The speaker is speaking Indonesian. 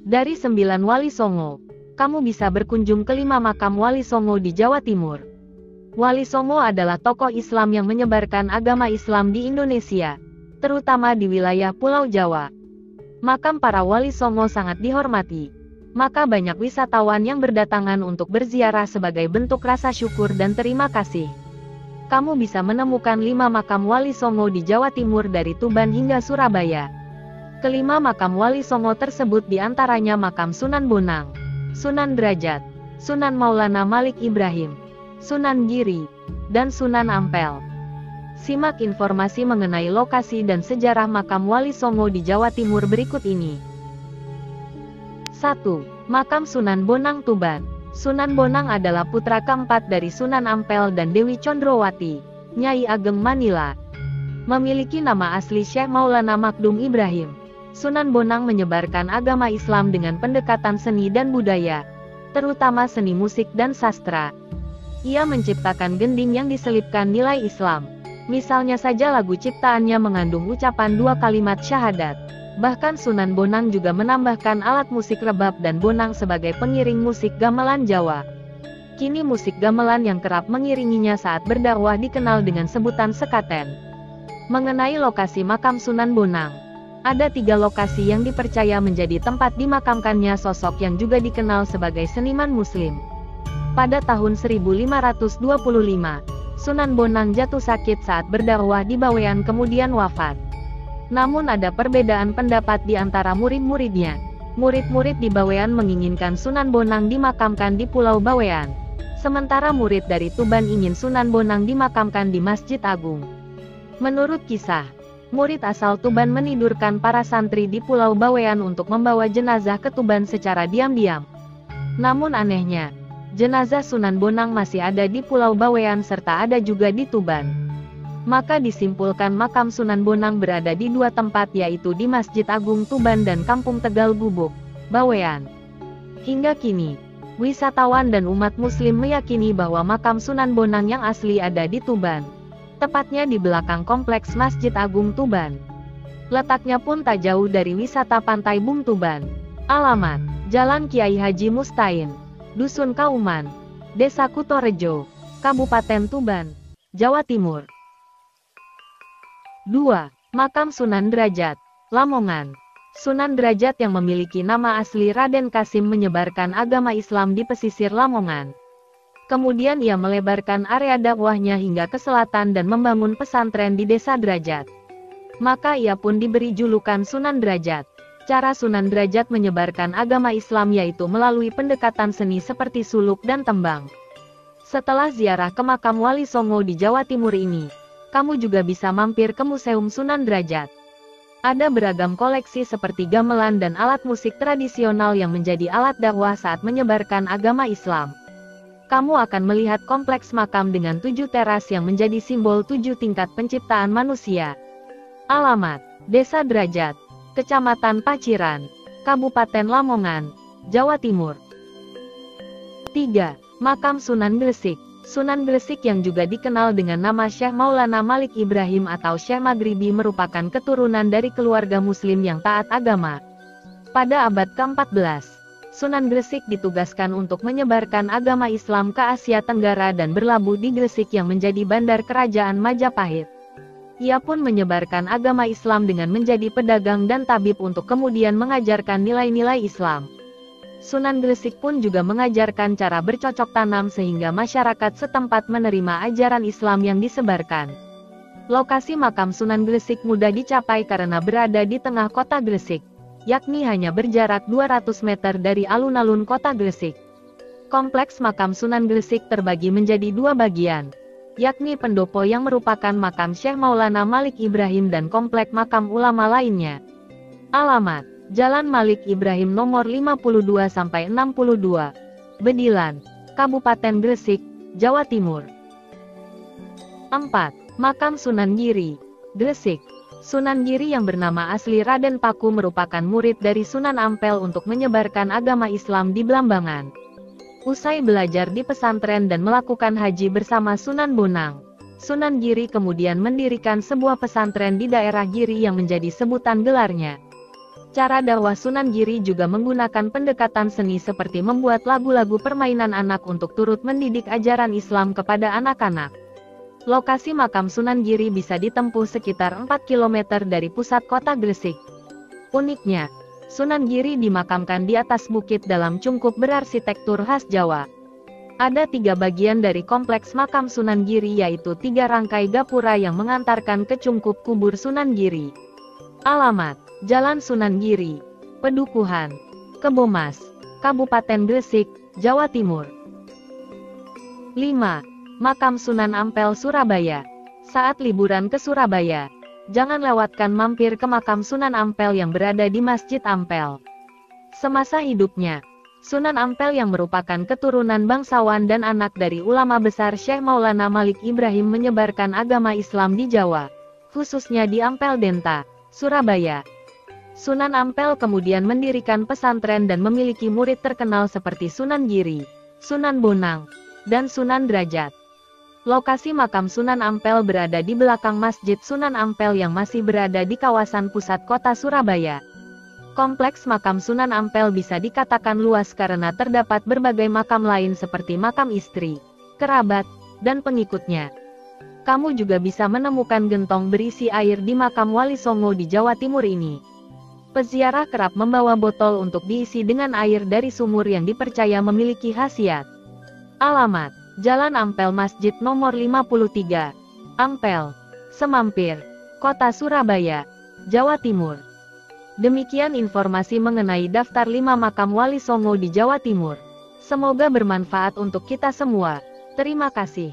Dari 9 Wali Songo, kamu bisa berkunjung ke 5 makam Wali Songo di Jawa Timur. Wali Songo adalah tokoh Islam yang menyebarkan agama Islam di Indonesia, terutama di wilayah Pulau Jawa. Makam para Wali Songo sangat dihormati, maka banyak wisatawan yang berdatangan untuk berziarah sebagai bentuk rasa syukur dan terima kasih. Kamu bisa menemukan 5 makam Wali Songo di Jawa Timur dari Tuban hingga Surabaya. Kelima makam Wali Songo tersebut diantaranya makam Sunan Bonang, Sunan Derajat, Sunan Maulana Malik Ibrahim, Sunan Giri, dan Sunan Ampel. Simak informasi mengenai lokasi dan sejarah makam Wali Songo di Jawa Timur berikut ini. 1. Makam Sunan Bonang Tuban. Sunan Bonang adalah putra keempat dari Sunan Ampel dan Dewi Condrowati, Nyai Ageng Manila. Memiliki nama asli Syekh Maulana Makdum Ibrahim. Sunan Bonang menyebarkan agama Islam dengan pendekatan seni dan budaya, terutama seni musik dan sastra. Ia menciptakan gending yang diselipkan nilai Islam. Misalnya saja lagu ciptaannya mengandung ucapan 2 kalimat syahadat. Bahkan Sunan Bonang juga menambahkan alat musik rebab dan bonang sebagai pengiring musik gamelan Jawa. Kini musik gamelan yang kerap mengiringinya saat berdakwah dikenal dengan sebutan sekaten. Mengenai lokasi makam Sunan Bonang, ada 3 lokasi yang dipercaya menjadi tempat dimakamkannya sosok yang juga dikenal sebagai seniman muslim. Pada tahun 1525, Sunan Bonang jatuh sakit saat berdakwah di Bawean kemudian wafat. Namun ada perbedaan pendapat di antara murid-muridnya. Murid-murid di Bawean menginginkan Sunan Bonang dimakamkan di Pulau Bawean. Sementara murid dari Tuban ingin Sunan Bonang dimakamkan di Masjid Agung. Menurut kisah, murid asal Tuban menidurkan para santri di Pulau Bawean untuk membawa jenazah ke Tuban secara diam-diam. Namun anehnya, jenazah Sunan Bonang masih ada di Pulau Bawean serta ada juga di Tuban. Maka disimpulkan makam Sunan Bonang berada di 2 tempat yaitu di Masjid Agung Tuban dan Kampung Tegal Gubuk, Bawean. Hingga kini, wisatawan dan umat muslim meyakini bahwa makam Sunan Bonang yang asli ada di Tuban. Tepatnya di belakang kompleks Masjid Agung Tuban. Letaknya pun tak jauh dari wisata Pantai Bung Tuban. Alamat: Jalan Kiai Haji Mustain, Dusun Kauman, Desa Kutorejo, Kabupaten Tuban, Jawa Timur. 2. Makam Sunan Derajat, Lamongan. Sunan Derajat yang memiliki nama asli Raden Kasim menyebarkan agama Islam di pesisir Lamongan. Kemudian ia melebarkan area dakwahnya hingga ke selatan dan membangun pesantren di Desa Derajat. Maka ia pun diberi julukan Sunan Derajat. Cara Sunan Derajat menyebarkan agama Islam yaitu melalui pendekatan seni seperti suluk dan tembang. Setelah ziarah ke makam Wali Songo di Jawa Timur ini, kamu juga bisa mampir ke Museum Sunan Derajat. Ada beragam koleksi seperti gamelan dan alat musik tradisional yang menjadi alat dakwah saat menyebarkan agama Islam. Kamu akan melihat kompleks makam dengan 7 teras yang menjadi simbol 7 tingkat penciptaan manusia. Alamat: Desa Derajat, Kecamatan Paciran, Kabupaten Lamongan, Jawa Timur. 3. Makam Sunan Gresik. Sunan Gresik yang juga dikenal dengan nama Syekh Maulana Malik Ibrahim atau Syekh Maghribi merupakan keturunan dari keluarga muslim yang taat agama. Pada abad ke-14, Sunan Gresik ditugaskan untuk menyebarkan agama Islam ke Asia Tenggara dan berlabuh di Gresik yang menjadi bandar kerajaan Majapahit. Ia pun menyebarkan agama Islam dengan menjadi pedagang dan tabib untuk kemudian mengajarkan nilai-nilai Islam. Sunan Gresik pun juga mengajarkan cara bercocok tanam sehingga masyarakat setempat menerima ajaran Islam yang disebarkan. Lokasi makam Sunan Gresik mudah dicapai karena berada di tengah kota Gresik, yakni hanya berjarak 200 meter dari alun-alun kota Gresik. Kompleks makam Sunan Gresik terbagi menjadi 2 bagian, yakni pendopo yang merupakan makam Syekh Maulana Malik Ibrahim dan komplek makam ulama lainnya. Alamat: Jalan Malik Ibrahim nomor 52-62, Bedilan, Kabupaten Gresik, Jawa Timur. 4. Makam Sunan Giri, Gresik. Sunan Giri yang bernama asli Raden Paku merupakan murid dari Sunan Ampel untuk menyebarkan agama Islam di Blambangan. Usai belajar di pesantren dan melakukan haji bersama Sunan Bonang, Sunan Giri kemudian mendirikan sebuah pesantren di daerah Giri yang menjadi sebutan gelarnya. Cara dakwah Sunan Giri juga menggunakan pendekatan seni seperti membuat lagu-lagu permainan anak untuk turut mendidik ajaran Islam kepada anak-anak. Lokasi makam Sunan Giri bisa ditempuh sekitar 4 km dari pusat kota Gresik. Uniknya, Sunan Giri dimakamkan di atas bukit dalam cungkup berarsitektur khas Jawa. Ada 3 bagian dari kompleks makam Sunan Giri, yaitu 3 rangkai gapura yang mengantarkan ke cungkup kubur Sunan Giri. Alamat: Jalan Sunan Giri, Pedukuhan, Kebomas, Kabupaten Gresik, Jawa Timur. 5. Makam Sunan Ampel, Surabaya. Saat liburan ke Surabaya, jangan lewatkan mampir ke makam Sunan Ampel yang berada di Masjid Ampel. Semasa hidupnya, Sunan Ampel yang merupakan keturunan bangsawan dan anak dari ulama besar Syekh Maulana Malik Ibrahim menyebarkan agama Islam di Jawa, khususnya di Ampel Denta, Surabaya. Sunan Ampel kemudian mendirikan pesantren dan memiliki murid terkenal seperti Sunan Giri, Sunan Bonang, dan Sunan Derajat. Lokasi makam Sunan Ampel berada di belakang Masjid Sunan Ampel yang masih berada di kawasan pusat kota Surabaya. Kompleks makam Sunan Ampel bisa dikatakan luas karena terdapat berbagai makam lain seperti makam istri, kerabat, dan pengikutnya. Kamu juga bisa menemukan gentong berisi air di makam Wali Songo di Jawa Timur ini. Peziarah kerap membawa botol untuk diisi dengan air dari sumur yang dipercaya memiliki khasiat. Alamat: Jalan Ampel Masjid nomor 53, Ampel, Semampir, Kota Surabaya, Jawa Timur. Demikian informasi mengenai daftar 5 makam Wali Songo di Jawa Timur. Semoga bermanfaat untuk kita semua. Terima kasih.